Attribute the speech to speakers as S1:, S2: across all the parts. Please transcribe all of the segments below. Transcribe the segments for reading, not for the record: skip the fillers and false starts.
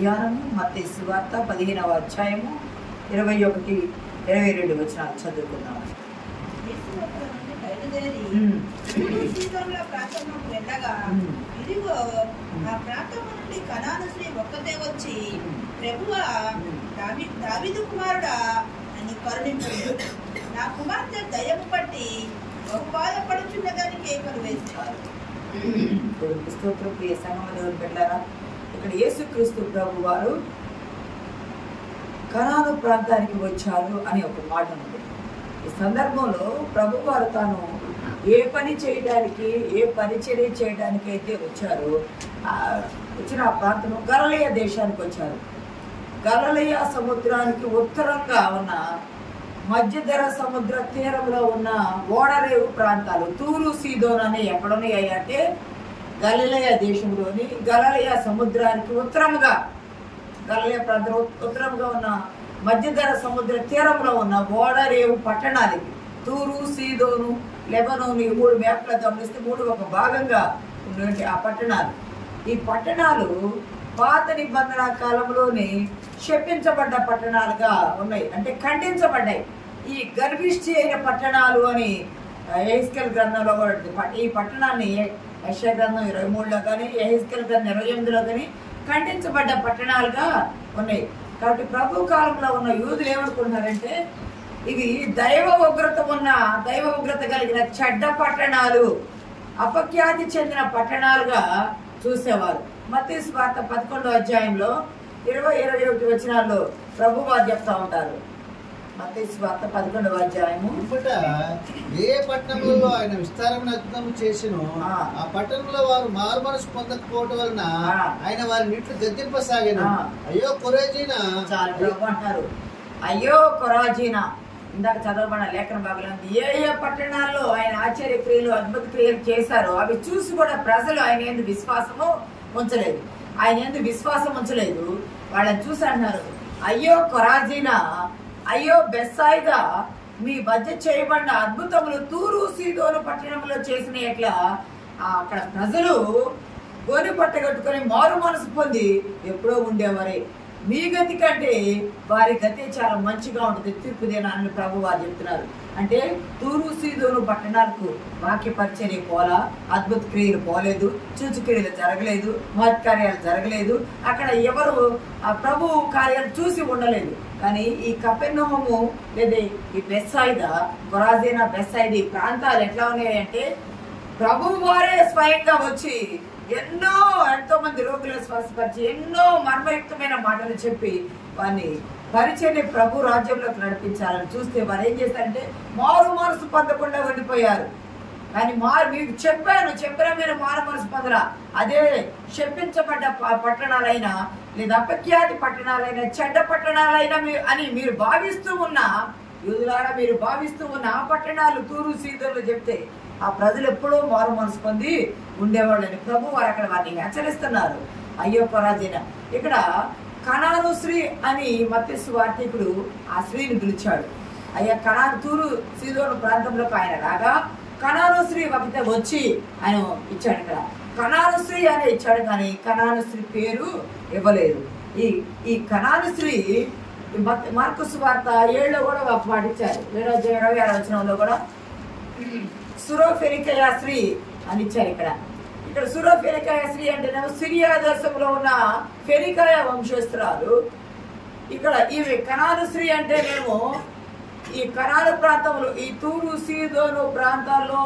S1: ధ్యానము మత్తయి సువార్త 15వ అధ్యాయము 21, 22 వచనాలు చదువుకుందాం.
S2: ఇదిగో ఆ ప్రాంతము నుండి కనాను స్త్రీ ఒక్కతే వచ్చి, ప్రభువా, దావీదు కుమారుడా, నన్ను కరుణించు, నా కుమార్తె దయ్యము పట్టి బహుబాధపడుచున్నదని కేకలు వేస్తారు.
S1: స్తోత్రం. ప్రియ సంగమ దేవుని బిడ్డలారా, ఇక్కడ యేసుక్రీస్తు ప్రభు వారు కనాను ప్రాంతానికి వచ్చారు అని ఒక మాట ఉంది. ఈ సందర్భంలో ప్రభు వారు తాను ఏ పని చేయడానికి, ఏ పరిచర్య చేయడానికి అయితే వచ్చారో వచ్చిన ఆ ప్రాంతం గలిలయ దేశానికి వచ్చారు. గలిలయ సముద్రానికి ఉత్తరంగా ఉన్న మధ్యధర సముద్ర తీరంలో ఉన్న ఓడరేవు ప్రాంతాలు తూరు సీదోన్ అనే ఎక్కడున్నాయి అంటే గలిలయ దేశంలోని గలిలయ సముద్రానికి ఉత్తరముగా, గలిలయ ప్రాంతం ఉత్తరముగా ఉన్న మధ్యధర సముద్ర తీరంలో ఉన్న ఓడరేవు పట్టణాలు తూరు, సీదోను, లెబనోను, ఈ 3 మ్యాప్లు గమనిస్తే 3 ఒక భాగంగా ఉన్నటువంటి ఆ పట్టణాలు. ఈ పట్టణాలు పాత నిబంధన కాలంలోనే శపించబడ్డ పట్టణాలుగా ఉన్నాయి, అంటే ఖండించబడ్డాయి. ఈ గర్భిష్టి అయిన పట్టణాలు అని యెహెజ్కేలు గ్రంథంలో కూడా ఈ పట్టణాన్ని యెషయా గ్రంథం 23లో కానీ యెహెజ్కేలు గ్రంథం 28లో కానీ ఖండించబడ్డ పట్టణాలుగా ఉన్నాయి. కాబట్టి ప్రభు కాలంలో ఉన్న యూదులు ఏమనుకుంటున్నారంటే ఇవి దైవ ఉగ్రత కలిగిన చెడ్డ పట్టణాలు, అపఖ్యాతి చెందిన పట్టణాలుగా చూసేవారు. మత్తయి సువార్త 11వ అధ్యాయంలో 20-21 వచనాల్లో ప్రభు వారు చెప్తా ఉంటారు. మత్తయి సువార్త 11వ అధ్యాయము.
S3: ఏ పట్టణంలో ఆయన విస్తారమైన అద్భుతము చేసినో ఆ పట్టణంలో వారు మారు మనసు పొందకపోవటం వలన ఆయన వారిని ఇట్లు గద్దింపసాగాను. అయ్యో కొరాజీనా
S1: అంటారు. అయ్యో కొరాజీనా, ఇందాక చదవబడిన లేఖన భాగంలో ఏ పట్టణాల్లో ఆయన ఆశ్చర్య క్రియలు, అద్భుత క్రియలు చేశారో అవి చూసి కూడా ప్రజలు ఆయన యందు విశ్వాసం ఉంచలేదు. వాళ్ళని చూసి అంటున్నారు, అయ్యో కొరాజీనా, అయ్యో బెత్సాయిదా, మీ మధ్య చేయబడిన అద్భుతములు తూరు సీదోను పట్టణంలో చేసిన ఎట్లా అక్కడ ప్రజలు గోని పట్టగట్టుకొని మారు మనసు పొంది ఎప్పుడో ఉండేవారే. మీ గతి కంటే వారి గతి చాలా మంచిగా ఉంటుంది తీర్పు దినాన్ని ప్రభు వారు చెప్తున్నారు. అంటే తూరు సీదోను పట్టణాలకు వాక్య పరిచర్య పోలా, అద్భుత క్రియలు పోలేదు, సూచక్రియలు జరగలేదు, మహత్కార్యాలు జరగలేదు, అక్కడ ఎవరు ఆ ప్రభు కార్యాలు చూసి ఉండలేదు. కానీ ఈ కపెర్నహూము లేదా ఈ బెత్సాయిదా, కొరాజీనా, బెత్సాయిదా ఈ ప్రాంతాలు ఎట్లా ఉన్నాయంటే ప్రభు వారే స్వయంగా వచ్చి ఎంతో మంది రోగులను స్వస్థపరిచి ఎన్నో మర్మయుక్తమైన మాటలు చెప్పి వారిని పరిచర్ని ప్రభు రాజ్యంలోకి నడిపించాలని చూస్తే వారు ఏం చేస్తారంటే మారు మనసు పొందకుండా ఉండిపోయారు. కానీ మీకు చెప్పినా మీరు మారు మనసు పొందరా. అదే శపించబడ్డ పట్టణాలైనా లేదా అపఖ్యాతి పట్టణాలైనా చెడ్డ పట్టణాలైనా అని మీరు భావిస్తూ ఉన్న యూదులారా, మీరు భావిస్తూ ఉన్న ఆ పట్టణాలు తూరు సీదోన్లు చెప్తే ఆ ప్రజలు ఎప్పుడో మారు మనసు పొంది ఉండేవాళ్ళని ప్రభు వారు అక్కడ వారిని హెచ్చరిస్తున్నారు. అయ్యో కొరాజీనా. ఇక్కడ కనాను స్త్రీ అని మత్తయి సువార్తికుడు ఆ స్త్రీని పిలిచాడు. అయ్యా కనాను తూరు సీదోను ప్రాంతంలోకి ఆయన రాగా కనాను స్త్రీ ఒకటే వచ్చి ఆయన ఇచ్చాడు. ఇక్కడ కనాను స్త్రీ అని ఇచ్చాడు, కానీ కనాను స్త్రీ పేరు ఇవ్వలేదు. ఈ కనాను స్త్రీ మార్కు సువార్త 7లో కూడా ఒక మాట ఇచ్చారు. 26వ వచనంలో కూడా సురోఫెనికయ స్త్రీ అని ఇచ్చారు. ఇక్కడ సురోఫెనికయ స్త్రీ అంటేనేమో సిరియా దేశంలో ఉన్న ఫెనికాయ వంశస్థురాలు. ఇక్కడ ఈమె కనాను స్త్రీ అంటేనేమో ఈ కనాను ప్రాంతంలో ఈ తూరు సీదోను ప్రాంతాల్లో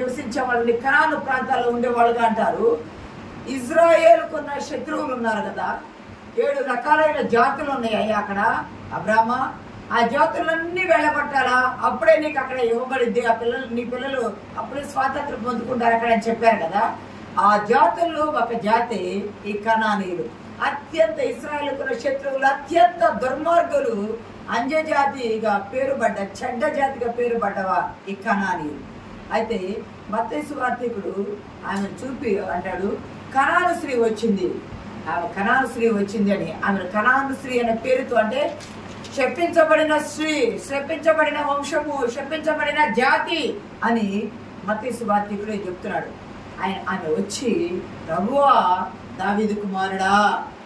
S1: నివసించే వాళ్ళని కనాను ప్రాంతాల్లో ఉండేవాళ్ళుగా అంటారు. ఇజ్రాయేలుకున్న శత్రువులు ఉన్నారు కదా, 7 రకాలైన జాతులు ఉన్నాయి అక్కడ. అబ్రాహ్మ, ఆ జాతులన్నీ వెళ్ళబట్టాలా, అప్పుడే నీకు అక్కడ ఇవ్వబడిద్ది, నీ పిల్లలు అప్పుడే స్వాతంత్రం పొందుకుంటారు అక్కడ అని చెప్పారు కదా. ఆ జాతుల్లో ఒక జాతి ఈ కనానీయులు. అత్యంత ఇశ్రాయేలుకున్న శత్రువులు, అత్యంత దుర్మార్గులు, అంజజాతిగా పేరుపడ్డ చెడ్డ జాతిగా పేరుపడ్డవా ఈ కనానీయులు. అయితే మత్తయి సువార్తికుడు ఆమె చూపి అంటాడు, కనాను స్త్రీ వచ్చింది, ఆమె కనాను స్త్రీ వచ్చింది అని. ఆమె కనాను స్త్రీ అనే పేరుతో అంటే శపించబడిన స్త్రీ, శపించబడిన వంశము, శపించబడిన జాతి అని మత్తయి సువార్తికుడు చెప్తున్నాడు. ఆమె వచ్చి ప్రభువా దావీదు కుమారుడా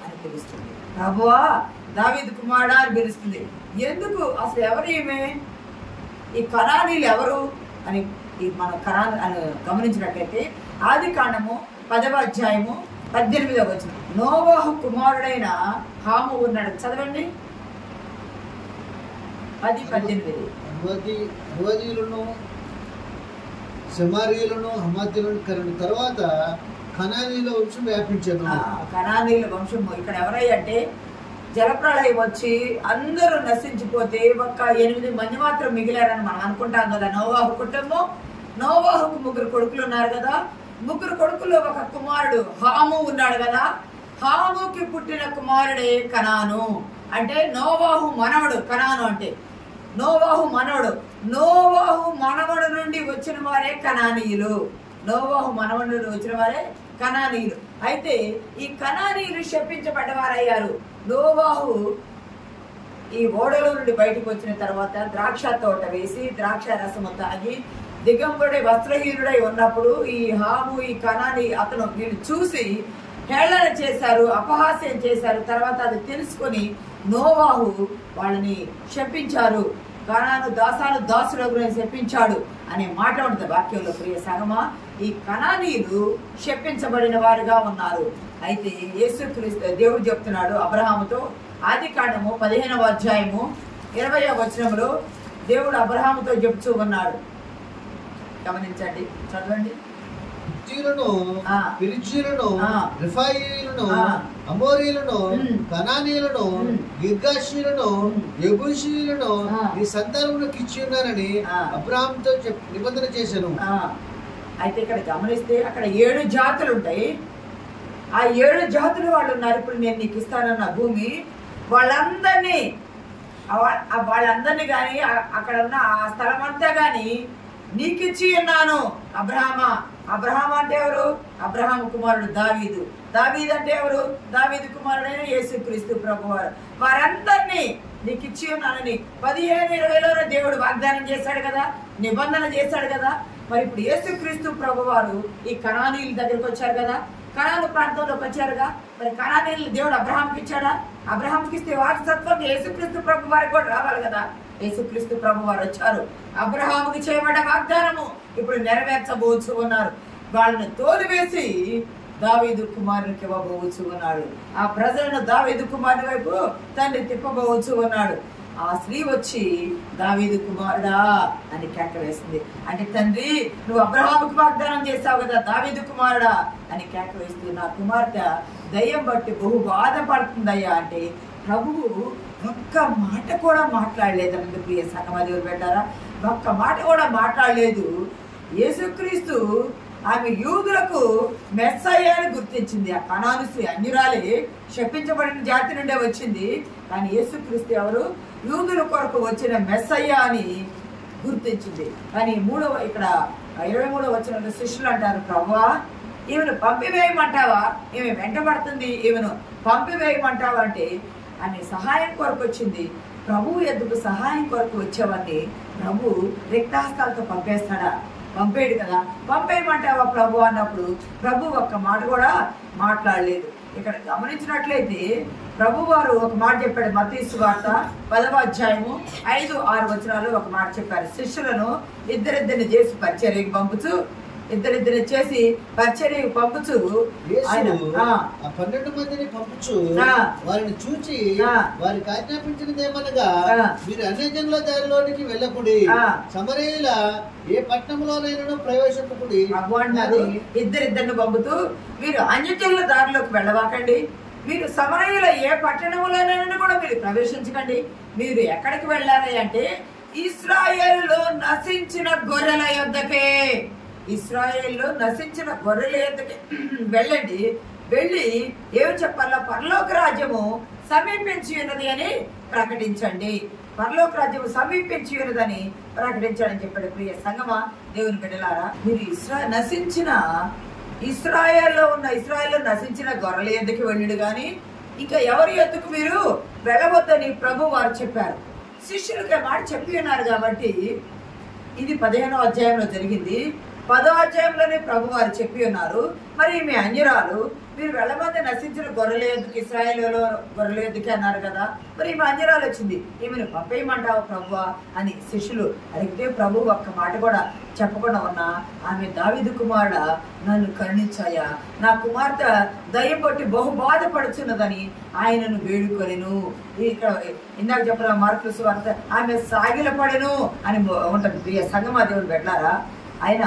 S1: అని పిలుస్తుంది. ప్రభువా దావీదు కుమారుడా అని పిలుస్తుంది. ఎందుకు? అసలు ఎవరు ఈమె? ఈ కనానీయులు ఎవరు అని మన అని గమనించినట్లయితే ఆది కాండము 10వ అధ్యాయము 18వ వచనం. నోవాహు కుమారుడైన హాము ఉన్నాడు. చదవండి 10:18.
S3: అర్వదీయులను శమారీయులను హమాతీయులను కరిగిన తర్వాత కనానీయుల వంశం వ్యాపించాను.
S1: కనానీయుల వంశము ఇక్కడ ఎవరయ్య అంటే జలప్రళయం వచ్చి అందరూ నశించిపోతే ఒక్క 8 మంది మాత్రం మిగిలారని మనం అనుకుంటాం కదా. నోవాహు కుటుంబం, నోవాహుకు 3 కొడుకులు ఉన్నారు కదా. 3 కొడుకుల్లో ఒక కుమారుడు హాము ఉన్నాడు కదా. హాముకి పుట్టిన కుమారుడే కనాను. అంటే నోవాహు మనవడు. కనాను అంటే నోవాహు మనవడు. నోవాహు మనవడు నుండి వచ్చిన వారే కనానీయులు. నోవాహు మనవడు నుండి వచ్చిన వారే కనానీయులు. అయితే ఈ కనానీయులు శపించబడ్డవారయ్యారు. నోవాహు ఈ ఓడలో నుండి బయటకు వచ్చిన తర్వాత ద్రాక్ష తోట వేసి ద్రాక్ష రసము తాగి దిగంబరుడై వస్త్రహీనుడై ఉన్నప్పుడు ఈ హాము ఈ కనాని అతను వీళ్ళు చూసి హేళన చేశారు, అపహాస్యం చేశారు. తర్వాత అది తెలుసుకొని నోవాహు వాళ్ళని శపించారు. కనాను దాసుడగునని శపించాడు అనే మాట ఉంటుంది వాక్యంలో. ప్రియ సంగమా, ఈ కనానీయులు శపించబడిన వారుగా ఉన్నారు. అయితే యేసుక్రీస్తు దేవుడు చెప్తున్నాడు అబ్రహాముతో. ఆది కాండము 15వ అధ్యాయము 20వ వచనంలో దేవుడు అబ్రహాముతో చెప్తూ ఉన్నాడు. గమనించండి, చదవండి.
S3: పిరిజీలను, రిఫాయీలను, అమోరీలను, కనానీయులను, గిర్గాషీలను, యెబూసీయులను ఈ సంతానమునకు ఇచ్చి ఉన్నానని అబ్రహాముతో నిబంధన చేశాను.
S1: అయితే ఇక్కడ గమనిస్తే అక్కడ 7 జాతులు ఉంటాయి. ఆ 7 జాతులు వాళ్ళు ఉన్నారు. ఇప్పుడు నేను నీకు ఇస్తానన్న భూమి వాళ్ళందరినీ కానీ అక్కడ ఉన్న ఆ స్థలం అంతా కానీ నీకిచ్చి ఉన్నాను. అబ్రహాం అంటే ఎవరు? అబ్రహాము కుమారుడు దావీదు. దావీదు అంటే ఎవరు? దావీదు కుమారుడైన యేసుక్రీస్తు ప్రభువారు. వారందరినీ నీకు ఇచ్చి ఉన్నానని 15-20లోనే దేవుడు వాగ్దానం చేశాడు కదా, నిబంధన చేశాడు కదా. మరి ఇప్పుడు యేసుక్రీస్తు ప్రభువారు ఈ కనానీయుల దగ్గరికి వచ్చారు కదా, కనాను ప్రాంతంలోకి వచ్చారుగా. మరి కనానీయులు దేవుడు అబ్రహాంకి ఇచ్చాడా? అబ్రహాంకి ఇస్తే వారసత్వం యేసుక్రీస్తు ప్రభు వారికి కూడా రావాలి కదా. యేసుక్రీస్తు ప్రభు వారు వచ్చారు. అబ్రహాముకి చేయబడ్డ వాగ్దానము ఇప్పుడు నెరవేర్చబోచు ఉన్నారు. వాళ్ళని తోలివేసి దావీదు కుమారునికి ఇవ్వబోచు ఉన్నాడు. ఆ ప్రజలను దావీదు కుమారుని వైపు తండ్రి తిప్పబోచు ఉన్నాడు. ఆ స్త్రీ వచ్చి దావీదు కుమారుడా అని కేక వేసింది. అంటే తండ్రి, నువ్వు అబ్రహాముకు వాగ్దానం చేశావు కదా, దావీదు కుమారుడా అని కేక వేస్తూ నా కుమార్తె దయ్యం బట్టి బహు బాధపడుతుందయ్యా అంటే ప్రభువు ఒక్క మాట కూడా మాట్లాడలేదండి. ప్రియ సంగమదేవులు పెట్టారా? ఒక్క మాట కూడా మాట్లాడలేదు. యేసుక్రీస్తు ఆమె యూదులకు మెస్సయ్యాని గుర్తించింది. ఆ కనాను స్త్రీ అన్యురాలే, శపించబడిన జాతి నుండే వచ్చింది. కానీ యేసుక్రీస్తు ఎవరు? యూదుల కొరకు వచ్చిన మెస్సయ్య అని గుర్తించింది. కానీ ఇక్కడ 23వ వచనంలో శిష్యులు అంటారు, ప్రభువా ఈమెను పంపివేయమంటావా? ఈమె వెంటబడుతుంది, ఈమెను పంపివేయమంటావా అంటే ఆమె సహాయం కొరకు వచ్చింది. ప్రభువు ఎద్దుకు సహాయం కొరకు వచ్చేవాడిని ప్రభు రిక్తాస్తాలతో పంపేస్తాడా? పంపేడు కదా. పంపేయమంటావా ప్రభు అన్నప్పుడు ప్రభు ఒక్క మాట కూడా మాట్లాడలేదు. ఇక్కడ గమనించినట్లయితే ప్రభు వారు ఒక మాట చెప్పాడు. మత్తయి సువార్త 10వ అధ్యాయము 5-6 వచనాలు ఒక మాట చెప్పారు. శిష్యులను ఇద్దరిద్దరిని చేసి పరిచర్యకి పంపుచు, ఇద్దరిద్దరు చేసి పరిచర్యకు పంపుచు,
S3: 12 మందిని పంపుచు వారిని చూచి వారికి ఆజ్ఞాపించినది ఏమనగా, మీరు అన్యజనుల దారిలోనికి వెళ్ళకుడి, సమరయుల ఏ పట్టణంలోనైనా ప్రవేశింపకుడి.
S1: ఇద్దరిద్దరిని పంపుతూ మీరు అన్యజనుల దారిలోకి వెళ్ళవాకండి, మీరు సమరయుల ఏ పట్టణంలోనైనా కూడా మీరు ప్రవేశించకండి. మీరు ఎక్కడికి వెళ్ళాలి అంటే ఇశ్రాయేలులో నశించిన గొర్రెల యొద్దకే. ఇశ్రాయేల్లో నశించిన గొర్రెల యొద్దకే వెళ్ళండి. వెళ్ళి ఏమి చెప్పాలా? పరలోక రాజ్యము సమీపించి ఉన్నది అని ప్రకటించండి. పరలోక రాజ్యము సమీపించి ఉన్నదని ప్రకటించాలని చెప్పాడు. ప్రియ సంగమా, దేవుని బిడ్డలారా, మీరు ఇశ్రాయేల్లో నశించిన గొర్రెల యొద్దకు వెళ్ళడు గాని ఇంకా ఎవరి యొద్దకు మీరు వెళ్ళవద్దని ప్రభు వారు చెప్పారు. శిష్యులకి మాట చెప్పి ఉన్నారు కాబట్టి ఇది 15వ అధ్యాయంలో జరిగింది. 10వ అధ్యాయంలోనే ప్రభు వారు చెప్పి ఉన్నారు. మరి మీ అన్యురాలు మీరు వెళ్ళమంది నశించిన గొర్రెల ఎద్దుకు, ఇశ్రాయేలులో గొర్రెల ఎద్దుకి అన్నారు కదా, మరి ఈమె అంజరాలు వచ్చింది, ఈమెను పంపేయమంటావు ప్రభువా అని శిష్యులు అడిగితే ప్రభు ఒక్క మాట కూడా చెప్పకుండా ఉన్నా ఆమె దావీదు కుమారుడా నన్ను కరుణించాయా, నా కుమార్తె దయ్యం పట్టి బహు బాధపడుచున్నదని ఆయనను వేడుకొనెను. ఇక్కడ ఇందాక చెప్పిన మార్కుల సువార్త ఆమె సాగిలపడెను అని ఉంటుంది. ప్రియ సంగమాదేవుడు పెట్టారా, ఆయన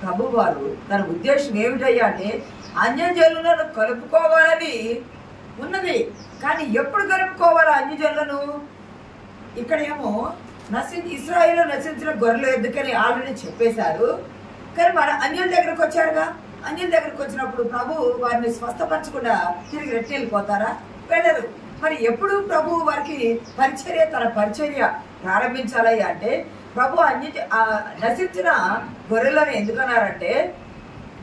S1: ప్రభు వారు తన ఉద్దేశం ఏమిటయ్యా అంటే అన్యజనులను కలుపుకోవాలని ఉన్నది. కానీ ఎప్పుడు కలుపుకోవాలా అన్యజనులను? ఇక్కడేమో ఇశ్రాయేలు నశించిన గొర్రెలు ఎందుకని ఆల్రెడీ చెప్పేశారు. కానీ మన అన్యుల దగ్గరకు వచ్చారుగా, అన్యుల దగ్గరకు వచ్చినప్పుడు ప్రభు వారిని స్వస్థపరచకుండా తిరిగి రెట్టి వెళ్ళిపోతారా? వెళ్ళరు. మరి ఎప్పుడు ప్రభు వారికి తన పరిచర్య ప్రారంభించాలి అంటే ప్రభు నశించిన గొర్రెలను ఎందుకన్నారంటే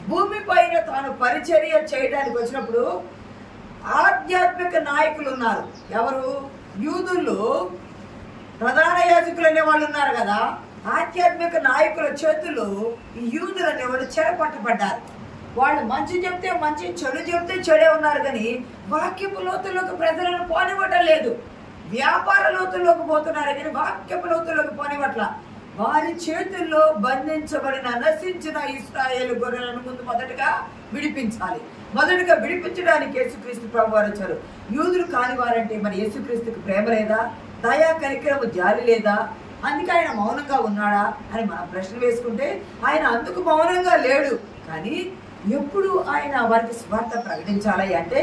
S1: భూమి పైన తాను పరిచర్య చేయడానికి వచ్చినప్పుడు ఆధ్యాత్మిక నాయకులు ఉన్నారు. ఎవరు? యూదులు, ప్రధాన యాజకులు అనే వాళ్ళు ఉన్నారు కదా. ఆధ్యాత్మిక నాయకుల చేతులు ఈ యూదులు అనేవాళ్ళు చెరపట్టబడ్డారు. వాళ్ళు మంచి చెప్తే మంచి, చెడు చెప్తే చెడే ఉన్నారు. కానీ వాక్యపు లోతుల్లోకి ప్రజలను పోనివ్వటం లేదు. వ్యాపార లోతుల్లోకి పోతున్నారు కానీ వాక్యపు లోతుల్లోకి పోనివ్వట్ల. వారి చేతుల్లో బంధించబడిన నశించిన ఇశ్రాయేలు గొర్రెలను ముందు మొదటగా విడిపించాలి. మొదటగా విడిపించడానికి యేసుక్రీస్తు ప్రభు వారు వచ్చారు. యూదులు కాని వారంటే మరి యేసుక్రీస్తుకు ప్రేమ లేదా, దయా కనికరము జాలి లేదా? అందుకే ఆయన మౌనంగా ఉన్నాడా అని మనం ప్రశ్న వేసుకుంటే ఆయన అందుకు మౌనంగా లేడు. కానీ ఎప్పుడు ఆయన వారికి సువార్త ప్రకటించాలి అంటే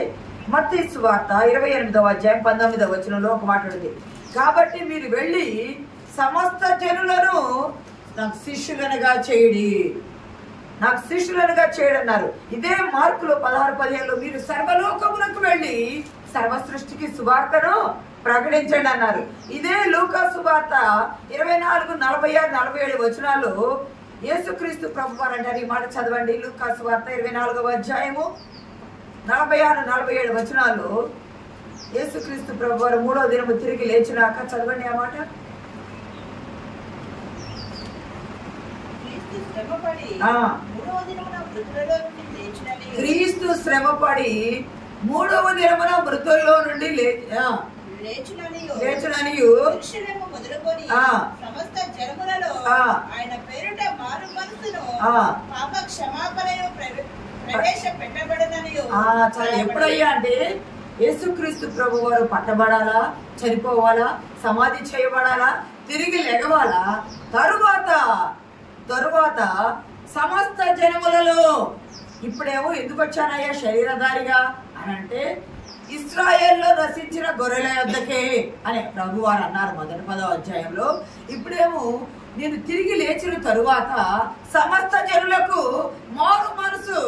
S1: మత్తయి సువార్త 28వ అధ్యాయం 19వ వచనంలో ఒక మాట ఉంది. కాబట్టి మీరు వెళ్ళి సమస్త జనులను నాకు శిష్యులనుగా చేయడి, నాకు శిష్యులనుగా చేయడం అన్నారు. ఇదే మార్కులో 16-15లో మీరు సర్వలోకములకు వెళ్ళి సర్వ సృష్టికి సువార్తను ప్రకటించండి అన్నారు. ఇదే లూకా సువార్త 24, 46, 47 వచనాలు యేసుక్రీస్తు ప్రభు వారు అంటారు. ఈ మాట చదవండి. లూకా సువార్త 24వ అధ్యాయము 46, 47 వచనాలు యేసుక్రీస్తు ప్రభు వారు 3వ దినము తిరిగి లేచినాక చదవండి ఆ మాట. క్రీస్తు శ్రమపడి 3వ దినమున మృతుల్లో నుండి లేచుననియు
S2: మొదలుకొని సమస్త జనములలో ఆయన పేరిట మారు మనసును పాప క్షమాపణను ప్రవేశపెట్టబడననియు.
S1: ఎప్పుడయ్యా అంటే యేసుక్రీస్తు ప్రభు వారు పట్టబడాలా, చనిపోవాలా, సమాధి చేయబడాలా, తిరిగి లెగవాలా, తరువాత సమస్త జనములలో. ఇప్పుడేమో ఎందుకు వచ్చానయ్యా శరీరధారిగా అని అంటే ఇశ్రాయేల్లో నశించిన గొర్రెల యొద్దకే అని ప్రభు వారు అన్నారు మొదటి 10వ అధ్యాయంలో. ఇప్పుడేమో నేను తిరిగి లేచిన తరువాత సమస్త జనులకు మారు మనసు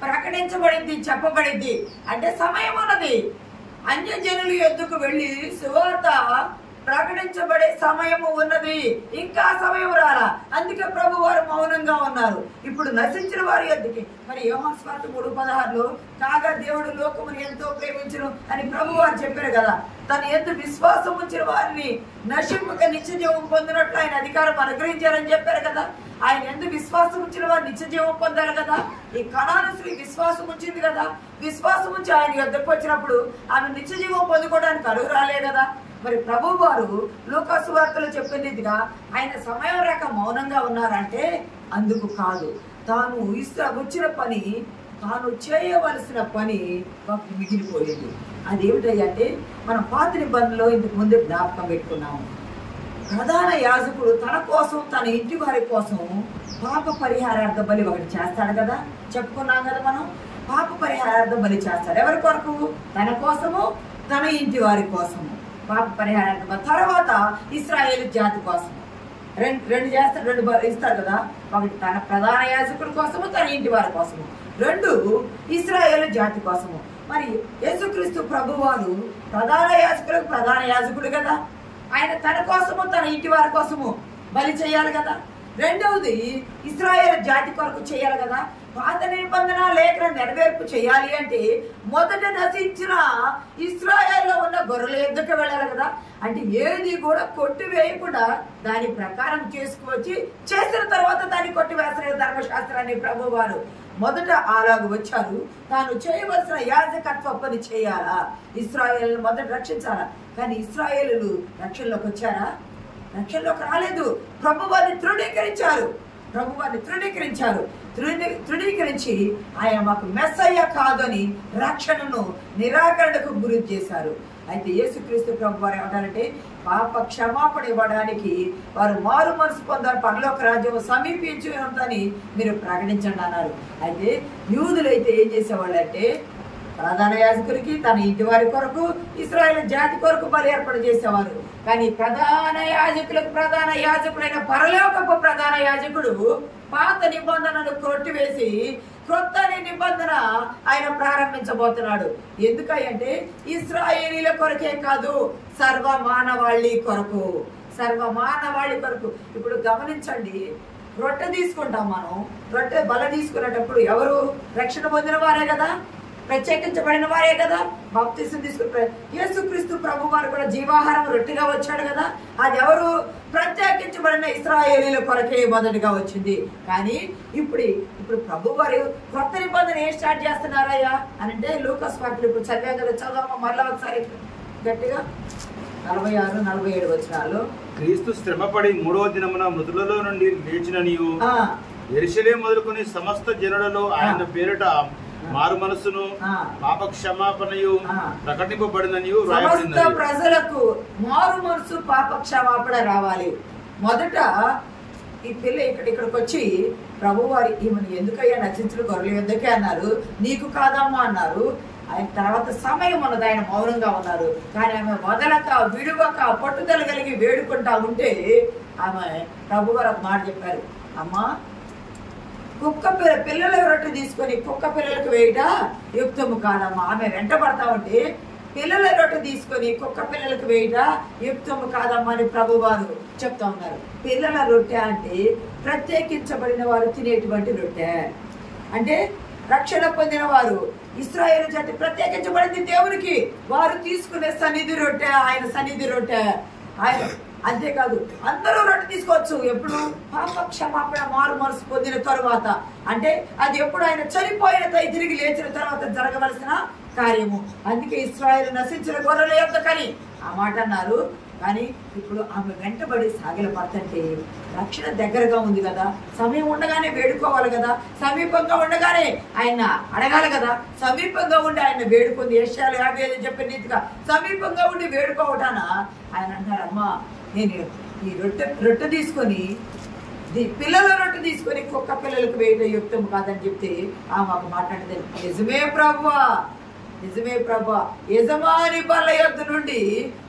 S1: ప్రకటించబడింది, చెప్పబడింది. అంటే సమయం ఉన్నది. అన్య జనుల యొద్దకు వెళ్ళి సువార్త ప్రకటించబడే సమయము ఉన్నది. ఇంకా సమయం రాలా. అందుకే ప్రభు వారు మౌనంగా ఉన్నారు. ఇప్పుడు నశించిన వారి యొద్దకి మరి యోహాను సువార్త 3:16లో కాగా దేవుడు లోకమును ఎంతో ప్రేమించును అని ప్రభు వారు చెప్పారు కదా. తన యందు విశ్వాసం ఉంచిన వారిని నశింపక నిత్యజీవం పొందినట్లు ఆయన అధికారం అనుగ్రహించారని చెప్పారు కదా. ఆయన యందు విశ్వాసం ఉంచిన వారు నిత్యజీవం పొందారు కదా. ఈ కనాను స్త్రీ విశ్వాసం ఉంచింది కదా. విశ్వాసం ఉంచి ఆయన యొద్దకు వచ్చినప్పుడు ఆమె నిత్యజీవం పొందుకోవడానికి అర్హురాలే కదా. మరి ప్రభు వారు లూకా సువార్తలో చెప్పినదిగా ఆయన సమయం రాక మౌనంగా ఉన్నారంటే అందుకు కాదు, తాను వచ్చిన పని, తాను చేయవలసిన పని మిగిలిపోయింది. అదేమిటంటే మనం పాత నిబంధనలో ఇంతకు ముందే జ్ఞాపకం పెట్టుకున్నాము. ప్రధాన యాజకుడు తన కోసం, తన ఇంటి వారి కోసం పాప పరిహారార్థ బలి ఒకటి చేస్తాడు కదా. చెప్పుకున్నాం కదా మనం. పాప పరిహారార్థ బలి చేస్తాడు. ఎవరి కొరకు? తన కోసము, తన ఇంటి వారి కోసము పాప పరిహారార్థ. తర్వాత ఇశ్రాయేలు జాతి కోసం రెండు చేస్తాడు, రెండు ఇస్తాడు కదా. ఒకటి తన ప్రధాన యాజకుడి కోసము, తన ఇంటి వారి కోసము. రెండు ఇశ్రాయేలు జాతి కోసము. మరి యేసుక్రీస్తు ప్రభు వారు ప్రధాన యాజకులకు ప్రధాన యాజకుడు కదా. ఆయన తన కోసము, తన ఇంటి వారి కోసము బలి చేయాలి కదా. రెండవది ఇశ్రాయేలు జాతి కొరకు చేయాలి కదా. పాత నిబంధన లేఖన నెరవేర్పు చేయాలి అంటే మొదట నశించిన ఇశ్రాయేల్లో ఉన్న గొర్రెల యొద్దకు వెళ్ళాలి కదా. అంటే ఏది కూడా కొట్టివేయకుండా దాని ప్రకారం చేసుకువచ్చి చేసిన తర్వాత దాన్ని కొట్టివేసిన ధర్మశాస్త్రాన్ని ప్రభు వారు మొదట అలాగ వచ్చారు. తాను చేయవలసిన యాజకత్వ పని చేయాలా, ఇశ్రాయేలు మొదట రక్షించాలా. కానీ ఇశ్రాయేలు రక్షణలోకి వచ్చారా? రక్షణలోకి రాలేదు. ప్రభువారిని తృణీకరించారు. తృణీకరించి ఆయన మాకు మెస్సయ్య కాదని రక్షణను నిరాకరణకు గురి చేశారు. అయితే యేసుక్రీస్తు ప్రభు వారు ఏమంటారంటే పాప క్షమాపణ ఇవ్వడానికి వారు మారు మనసు పొందారు, పరలోక రాజ్యం సమీపించి ఉందని మీరు ప్రకటించండి అన్నారు. అయితే యూదులైతే ఏం చేసేవాళ్ళు అంటే ప్రధాన యాజకుడికి తన ఇంటి వారి కొరకు ఇశ్రాయేలు జాతి కొరకు బలి ఏర్పాటు చేసేవారు. కానీ ప్రధాన యాజకుడైన పరలోకపు ప్రధాన యాజకుడు పాత నిబంధనను కొట్టివేసి క్రొత్త నిబంధన ఆయన ప్రారంభించబోతున్నాడు. ఎందుకంటే ఇశ్రాయేలీల కొరకే కాదు, సర్వ మానవాళి కొరకు. ఇప్పుడు గమనించండి, రొట్టె తీసుకుంటాం మనం. రొట్టె బల తీసుకునేటప్పుడు ఎవరు? రక్షణ పొందిన వారే కదా, ప్రత్యేకించబడిన వారే కదా. బాప్తిసం తీసుకుని యేసుక్రీస్తు ప్రభు వారు కూడా జీవాహారం రొట్టెగా వచ్చాడు కదా. అది ఎవరు? ప్రత్యేకించబడిన ఇశ్రాయేలీల కొరకే మొదటిగా వచ్చింది. కానీ ఇప్పుడు ప్రభు వారు కొత్త నిబంధన ఏం స్టార్ట్ చేస్తున్నారయ్యా అని అంటే లూకాసు వార్తలు ఇప్పుడు చదివాం కదా, చదవమ్మా మళ్ళా ఒకసారి గట్టిగా. 46-47 వచనాలు.
S4: క్రీస్తు శ్రమపడి 3వ దినమున మృతులలో నుండి లేచిన నీవు యెరూషలేము మొదలుకొని సమస్త జనులలో ఆయన పేరిట మారు మనసును పాప క్షమాపణయు ప్రకటింపబడిననియు రాయబడినది.
S1: సమస్త ప్రజలకు మారు మనసు పాప క్షమాపణ రావాలి. మొదట ఈ పిల్ల ఇక్కడికి వచ్చి ప్రభువారి ఈమెను ఎందుకయ్యా నశించిన గొర్రెల యొద్దకే అన్నారు, నీకు కాదమ్మా అన్నారు. ఆయన తర్వాత సమయం ఉన్నది, ఆయన మౌనంగా ఉన్నారు. కానీ ఆమె వదలక విడువక పట్టుదల కలిగి వేడుకుంటా ఉంటే ఆమె ప్రభువారు ఒక మాట చెప్పారు, అమ్మా పిల్లల రొట్టె తీసుకొని కుక్క పిల్లలకు వేయట యుక్తము కాదమ్మా. ఆమె వెంటబడతా ఉంటే పిల్లల రొట్టె తీసుకొని కుక్క పిల్లలకు వేయట యుక్తము కాదమ్మా అని ప్రభువారు చెప్తా ఉన్నారు. పిల్లల రొట్టె అంటే ప్రత్యేకించబడిన వారు తినేటువంటి రొట్టె. అంటే రక్షణ పొందిన వారు, ఇశ్రాయేలు జాతి ప్రత్యేకించబడింది దేవునికి, వారు తీసుకునే సన్నిధి రొట్టె ఆయన సన్నిధి రొట్టె. ఆయన అంతేకాదు అందరూ రొట్టె తీసుకోవచ్చు. ఎప్పుడు? పాప క్షమాపణ మారు మనసు పొందిన తరువాత. అంటే అది ఎప్పుడు? ఆయన చనిపోయిన తిరిగి లేచిన తర్వాత జరగవలసిన కార్యము. అందుకే ఇశ్రాయేలు నశించిన గొర్రెల యొద్దకని ఆ మాట అన్నారు. కానీ ఇప్పుడు ఆమె వెంటబడి సాగిల పడుతుంటే రక్షణ దగ్గరగా ఉంది కదా, సమయం ఉండగానే వేడుకోవాలి కదా, సమీపంగా ఉండగానే ఆయన అడగాలి కదా. సమీపంగా ఉండి ఆయన వేడుకుంది. యెషయాలు 55 చెప్పిన రీతిగా సమీపంగా ఉండి వేడుకోవటాన ఆయన అంటారు, అమ్మా నేను ఈ రొట్టె తీసుకొని పిల్లల రొట్టె తీసుకొని కుక్క పిల్లలకు వేయడం యుక్తం కాదని చెప్తే ఆమె ఒక మాట్లాడితే, నిజమే ప్రభా యజమాని బల్ల యొద్ద నుండి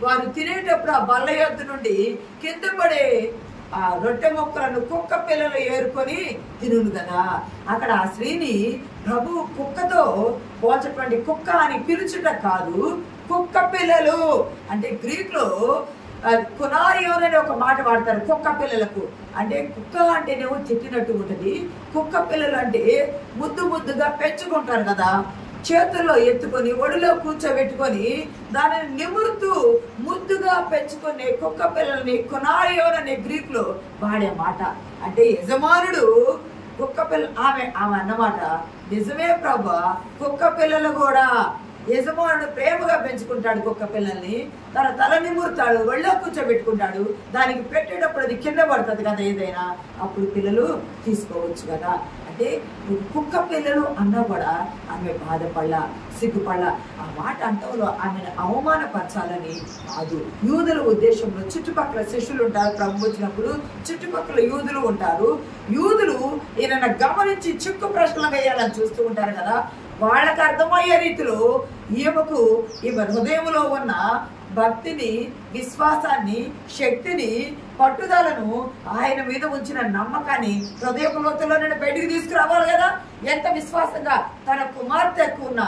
S1: వారు తినేటప్పుడు ఆ బల్ల యొద్ద నుండి కింద పడే ఆ రొట్టె మొక్కలను కుక్క పిల్లలు ఏరుకొని తినును కదా. అక్కడ ఆ స్త్రీని ప్రభు కుక్కతో పోల్చటువంటి కుక్క అని పిలుచుట కాదు, కుక్క పిల్లలు అంటే గ్రీక్ లో కునారియోన్ అనే ఒక మాట వాడతారు కుక్క పిల్లలకు. అంటే కుక్క అంటేనేమో తిట్టినట్టు ఉంటది, కుక్క పిల్లలు అంటే ముద్దుగా పెంచుకుంటారు కదా, చేతుల్లో ఎత్తుకొని ఒడిలో కూర్చోబెట్టుకొని దానిని నిమురుతూ ముద్దుగా పెంచుకునే కుక్క పిల్లల్ని కునారియోన్ అనే గ్రీక్ లో వాడే మాట. అంటే యజమానుడు కుక్క పిల్ల ఆమె అన్నమాట. నిజమే ప్రభా, కుక్క పిల్లలు కూడా యజమానుడు ప్రేమగా పెంచుకుంటాడు కుక్క పిల్లల్ని, తన తల నిమురుతాడు, ఒళ్ళో కూర్చోబెట్టుకుంటాడు, దానికి పెట్టేటప్పుడు అది కింద పడుతుంది కదా ఏదైనా, అప్పుడు పిల్లలు తీసుకోవచ్చు కదా. అంటే కుక్క పిల్లలు అన్నా కూడా ఆమె బాధపడలా, సిగ్గుపడలా. ఆ మాట అంటంలో ఆమెను అవమానపరచాలని కాదు. యూదుల ఉద్దేశంలో చుట్టుపక్కల శిష్యులు ఉంటారు, ప్రభు వచ్చినప్పుడు చుట్టుపక్కల యూదులు ఉంటారు. యూదులు ఈయన గమనించి చిక్కు ప్రశ్నలు వేయాలని చూస్తూ ఉంటారు కదా. వాళ్ళకి అర్థమయ్యే రీతిలో ఈమె హృదయంలో ఉన్న భక్తిని, విశ్వాసాన్ని, శక్తిని, పట్టుదలను, ఆయన మీద ఉంచిన నమ్మకాన్ని హృదయ లోతుల్లో నుండి బయటికి తీసుకురావాలి కదా. ఎంత విశ్వాసంగా తన కుమార్తెకు ఉన్న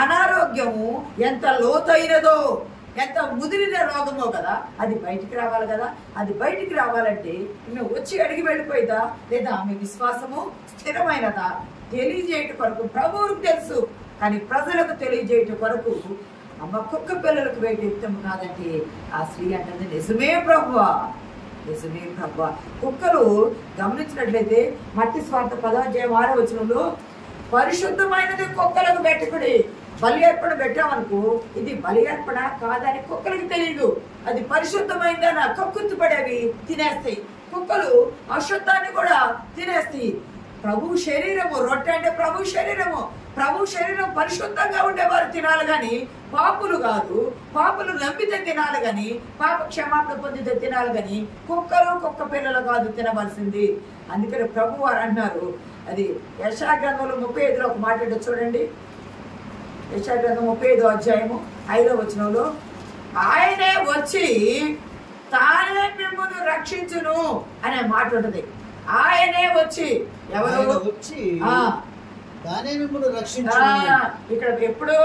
S1: అనారోగ్యము ఎంత లోతైనదో, ఎంత ముదిరిన రోగమో కదా, అది బయటికి రావాలి కదా. అది బయటికి రావాలంటే ఈమె వచ్చి అడిగి వెళ్ళిపోయిందా, లేదా ఆమె విశ్వాసము స్థిరమైనదా తెలియజేయట కొరకు ప్రభువుకు తెలుసు. కానీ ప్రజలకు తెలియజేయట కొరకు అమ్మ కుక్క పిల్లలకు వేయటం కాదంటే ఆ స్త్రీ అంటుంది నిజమే ప్రభువా, నిజమే ప్రభువా. కుక్కలు గమనించినట్లయితే మత్తయి సువార్త 10వ అధ్యాయం 6వ వచనంలో పరిశుద్ధమైనది కుక్కలకు పెట్టుకుడి. బలి అర్పణ పెట్టామనుకో, ఇది బలి అర్పణ కాదని కుక్కలకు తెలియదు. అది పరిశుద్ధమైందని కక్కుర్తిపడేవి తినేస్తాయి. కుక్కలు అశుద్ధాన్ని కూడా తినేస్తాయి. ప్రభు శరీరము, రొట్టె అంటే ప్రభు శరీరము. ప్రభు శరీరం పరిశుద్ధంగా ఉండేవారు తినాలి కానీ పాపులు కాదు. పాపులు నమ్మితే తినాలి కానీ, పాప క్షమాపణ పొందితే తినాలి కానీ కుక్కలు కుక్క పిల్లలు కాదు తినవలసింది. అందుకని ప్రభు వారు అన్నారు, అది యెషయా గ్రంథంలో 35లో ఒక మాట చూడండి. యెషయా గ్రంథం 35వ అధ్యాయము 5వ వచనంలో ఆయనే వచ్చి తానే మిమ్మల్ని రక్షించును అనే మాట ఉంటుంది. ఆయనే వచ్చి, ఎవరు
S3: వచ్చి తానే మిమ్మల్ని రక్షించు.
S1: ఇక్కడ ఎప్పుడో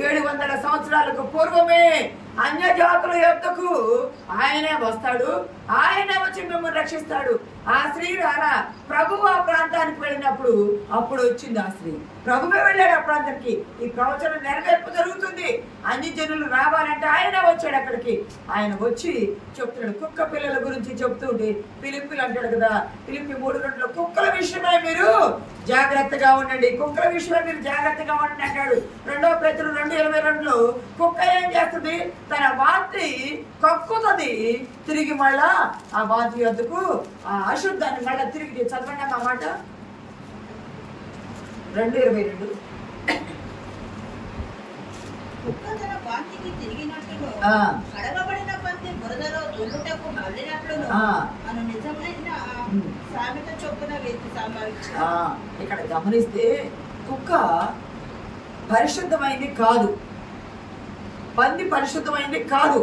S1: 700 సంవత్సరాలకు పూర్వమే అన్య జాతుల యొద్దకు ఆయనే వస్తాడు, ఆయనే వచ్చి మిమ్మల్ని రక్షిస్తాడు. ఆ స్త్రీ రారా ప్రభువు ఆ ప్రాంతానికి వెళ్ళినప్పుడు అప్పుడు వచ్చింది ఆ స్త్రీ. ప్రభువే వెళ్ళాడు ఆ ప్రాంతానికి. ఈ ప్రవచనం నెరవేర్పు జరుగుతుంది. అన్ని జనులు రావాలంటే ఆయన వచ్చాడు అక్కడికి. ఆయన వచ్చి చెప్తున్నాడు కుక్క పిల్లల గురించి చెప్తుంటే, ఫిలిప్పీలు అంటాడు కదా, ఫిలిప్పీ 3:2 కుక్కల విషయమై మీరు జాగ్రత్తగా ఉండండి, కుక్కల విషయమై మీరు జాగ్రత్తగా ఉండండి అంటాడు. 2 పేతురు 2:22 కుక్క ఏం చేస్తుంది, తన వాంతి కక్కుతుంది, తిరిగి మళ్ళా ఆ వాంతి వద్దకు ఆ అశుద్ధాన్ని మళ్ళా తిరిగి చదవండి ఆ మాట. 2:22
S2: కుక్క తన వాంతికి తిరిగినట్టును కడగబడిన పంది బురదలో దొల్లుటకు మళ్ళినట్టును అను నిజమైన సామెత చొప్పున వ్యక్తి సంభవించారు.
S1: ఇక్కడ గమనిస్తే కుక్క పరిశుద్ధమైంది కాదు, పంది పరిశుద్ధమైంది కాదు.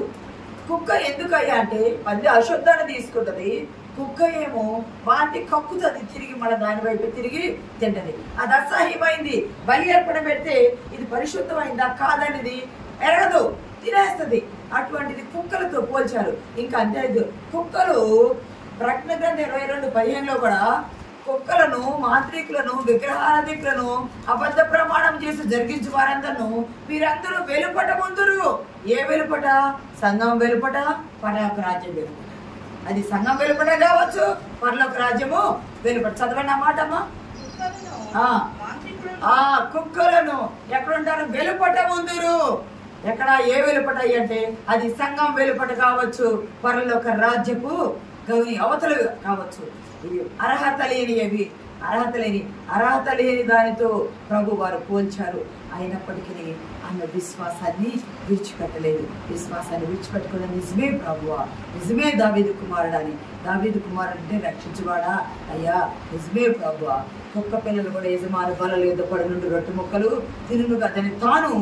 S1: కుక్క ఎందుకయ్యా అంటే పంది అశుద్ధాన్ని తీసుకుంటది, కుక్క ఏమో వాంతి కక్కుతుంది, తిరిగి మళ్ళీ దాని వైపు తిరిగి తింటది. అది అసహ్యమైంది. బలి అర్పణ పెడితే ఇది పరిశుద్ధమైందా కాదనేది ఎరగదు, తినేస్తుంది. అటువంటిది కుక్కలతో పోల్చారు. ఇంకా అంతే, కుక్కలు ప్రకటన గ్రంథం 22:15లో కూడా కుక్కలను, మాంత్రికులను, విగ్రహారాధికులను, అబద్ధ ప్రమాణం చేసి జరిగించు వారందరూ మీరందరూ వెలుపట ముందురు. ఏ వెలుపట? సంఘం వెలుపట, పరలోక రాజ్యం వెలుపట. అది సంఘం వెలుపట కావచ్చు, పరలోక రాజ్యము వెలుపట. చదవండి ఆ మాటమ్మా. కుక్కలను ఎక్కడుంటారు? వెలుపట ముందురు. ఎక్కడ? ఏ వెలుపట అంటే అది సంఘం వెలుపట కావచ్చు, పరలోక రాజ్యపు గౌని అవతలు కావచ్చు. ఇవి అర్హత లేని దానితో ప్రభు వారు పోల్చారు. అయినప్పటికీ ఆమె విశ్వాసాన్ని విడిచిపెట్టలేదు. విశ్వాసాన్ని విడిచిపెట్టుకున్న నిజమే ప్రభువా, నిజమే దావీదు కుమారుడు అని. దావీదు కుమారుడు అంటే రక్షించువాడా అయ్యా, నిజమే ప్రభువా. కుక్క పిల్లలు కూడా యజమాని బలలు యుద్ధ పడి నుండి రొట్టె ముక్కలు తినును కదని తాను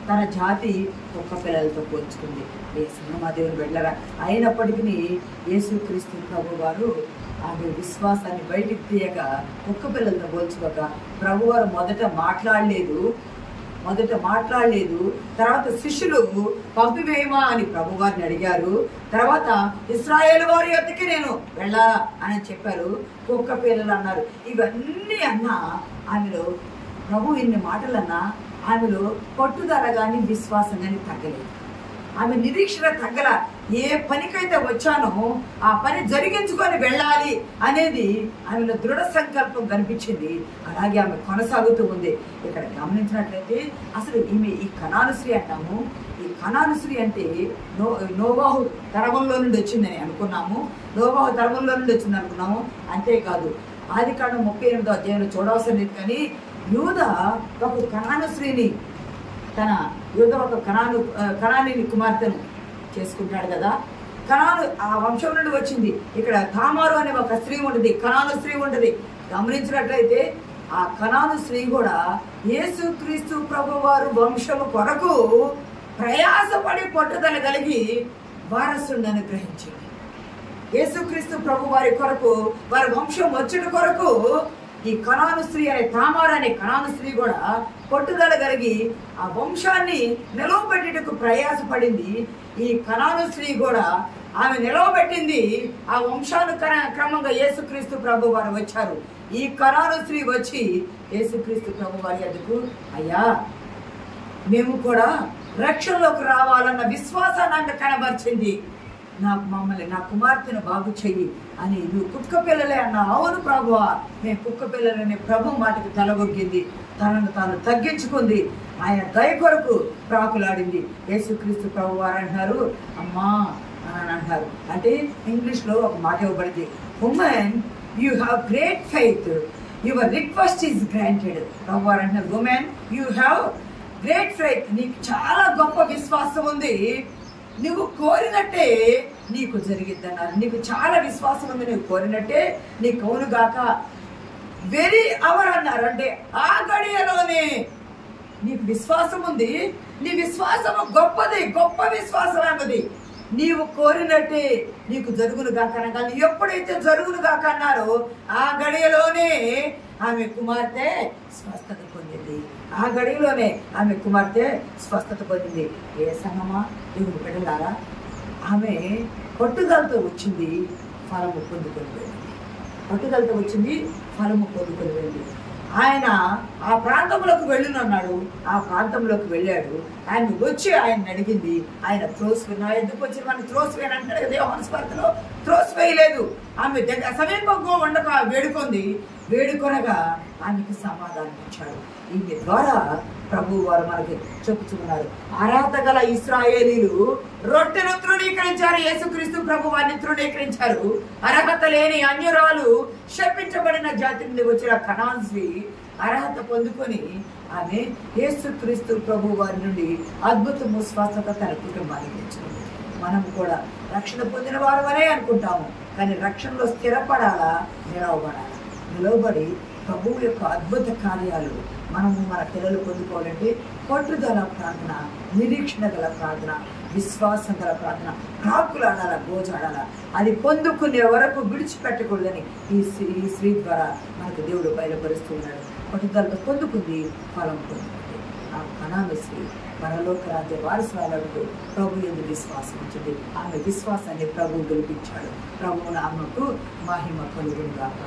S1: తన జాతి కుక్క పిల్లలతో పోల్చుకుంది. మా దేవుని వెళ్ళరా. అయినప్పటికీ యేసుక్రీస్తు ప్రభు వారు ఆమె విశ్వాసాన్ని బయటికి తీయక కుక్క పిల్లలతో పోల్చుకోక ప్రభువారు మొదట మాట్లాడలేదు. తర్వాత శిష్యులు పంపివేయమా అని ప్రభువారిని అడిగారు. తర్వాత ఇశ్రాయేలు వారి యొద్దకి నేను వెళ్ళా అని చెప్పారు. కుక్క పిల్లలు అన్నారు. ఇవన్నీ అన్నా ఆమెలో ప్రభు ఇన్ని మాటలన్నా ఆమెలో పట్టుదల కానీ విశ్వాసం కానీ తగ్గలేదు. ఆమె నిరీక్షణ తగ్గల. ఏ పనికైతే వచ్చానో ఆ పని జరిగించుకొని వెళ్ళాలి అనేది ఆమెలో దృఢ సంకల్పం కనిపించింది. అలాగే ఆమె కొనసాగుతూ ఉంది. ఇక్కడ గమనించినట్లయితే అసలు ఈమె ఈ కనాను స్త్రీ అంటాము. ఈ కనాను స్త్రీ అంటే నోవాహు తరములో నుండి వచ్చిందని అనుకున్నాము. అంతేకాదు ఆదికాండం 38వ అధ్యాయంలో చూడవలసిన లేదు. కానీ యూదా ఒక కనాను స్త్రీని, తన యూదా ఒక కనానీ కుమార్తెను చేసుకుంటాడు కదా. కనాను ఆ వంశం నుండి వచ్చింది. ఇక్కడ తామారు అనే ఒక స్త్రీ ఉంటుంది, కనాను స్త్రీ ఉంటుంది. గమనించినట్లయితే ఆ కనాను స్త్రీ కూడా యేసుక్రీస్తు ప్రభువారు వంశము కొరకు ప్రయాసపడి పట్టుదల కలిగి వారసుని అనుగ్రహించింది. యేసుక్రీస్తు ప్రభు వారి కొరకు, వారి వంశం వచ్చుట కొరకు ఈ కనాను స్త్రీ అనే తామారు అనే కనాను స్త్రీ కూడా పట్టుదల కలిగి ఆ వంశాన్ని నిలవబెట్టుటకు ప్రయాసపడింది. ఈ కనాను స్త్రీ కూడా ఆమె నిలవబెట్టింది. ఆ వంశాను క్రమంగా యేసుక్రీస్తు ప్రభు వారు వచ్చారు. ఈ కనాను స్త్రీ వచ్చి యేసుక్రీస్తు ప్రభు వారి వద్దకు, అయ్యా మేము కూడా రక్షణలోకి రావాలన్న విశ్వాసాన్ని కనబరిచింది. మమ్మల్ని నా కుమార్తెను బాగు చెయ్యి అని, నువ్వు కుక్క పిల్లలే అన్న. అవును ప్రభువా, మేము కుక్క పిల్లలని ప్రభు మాటకి తలగొగ్గింది, తనను తాను తగ్గించుకుంది, ఆయన దయ కొరకు ప్రాకులాడింది. యేసుక్రీస్తు ప్రభు వారు అంటున్నారు, అమ్మా అని అంటారు. అంటే ఇంగ్లీష్లో ఒక మాట ఇవ్వబడింది, woman you have great faith, your request is granted. ప్రభు వారు అంటున్నారు, woman you have great faith, నీకు చాలా గొప్ప విశ్వాసం ఉంది, నువ్వు కోరినట్టే నీకు జరిగిద్దన్నారు. నీకు చాలా విశ్వాసం ఉంది, నువ్వు కోరినట్టే నీకు అవునుగాక. వెరీ అవర్ అన్నారు, అంటే ఆ గడియలోనే నీకు విశ్వాసం ఉంది, నీ విశ్వాసము గొప్పది, గొప్ప విశ్వాసం అన్నది. నీవు కోరినట్టే నీకు జరుగును గాక అనగా, ఎప్పుడైతే జరుగును గాక అన్నారో ఆ గడియలోనే ఆమె కుమార్తె స్వస్థత పొందింది. ఆ గడిలోనే ఆమె కుమార్తె స్వస్థత పొందింది. ఏ సంగమా దేవుడు బిడ్డలారా, ఆమె పట్టుదలతో వచ్చింది, ఫలము పొందుకొని వెళ్ళింది. పట్టుదలతో వచ్చింది, ఫలము పొందుకొని వెళ్ళింది. ఆయన ఆ ప్రాంతంలోకి వెళ్ళునన్నాడు, ఆ ప్రాంతంలోకి వెళ్ళాడు. ఆయన వచ్చి ఆయన అడిగింది, ఆయన త్రోసివేనా, ఎందుకు వచ్చి మనం త్రోసివేయని అంటాడు కదా యోహాను సువార్తలో. త్రోసివేయలేదు, ఆమె సమీపంగా ఉండక వేడుకొంది. వేడుకొనగా ఆమెకు సమాధానం ఇచ్చాడు. ఈమె ద్వారా ప్రభు వారు మనకి చెప్పుచున్నారు, అర్హత గల ఇశ్రాయేలీలు రొట్టెను తృణీకరించారు, యేసుక్రీస్తు ప్రభు వారిని తృణీకరించారు. అర్హత లేని అన్యురాలు శపించబడిన జాతి నుండి వచ్చిన కనాను స్త్రీ అర్హత పొందుకొని ఆమె యేసుక్రీస్తు ప్రభు వారి నుండి అద్భుతము స్వస్థత తన కుటుంబానికి తెచ్చుకుంది. మనం కూడా రక్షణ పొందిన వారమనే అనుకుంటాము, కానీ రక్షణలో స్థిరపడాలా, నిలవబడాలా. నిలవబడి ప్రభువు యొక్క అద్భుత కార్యాలు మనము మన పిల్లలు పొందుకోవాలంటే పట్టుదల ప్రార్థన, నిరీక్షణ గల ప్రార్థన, విశ్వాసం గల ప్రార్థన, ప్రాకులాడాల, గోజాడాల. అది పొందుకునే వరకు విడిచిపెట్టకూడదని ఈ స్త్రీ ద్వారా మనకు దేవుడు బయలుపరుస్తూ ఉన్నాడు. పట్టుదలతో పొందుకుంది, ఫలం పొందుకుంది. ఆ కనాను స్త్రీ పరలోక రాజ్య వారసురాలకు ప్రభు యందు విశ్వాసం ఉంచింది. ఆమె విశ్వాసాన్ని ప్రభు గెలిపించాడు. ప్రభువు నామముకు మహిమ కలుగును గాక.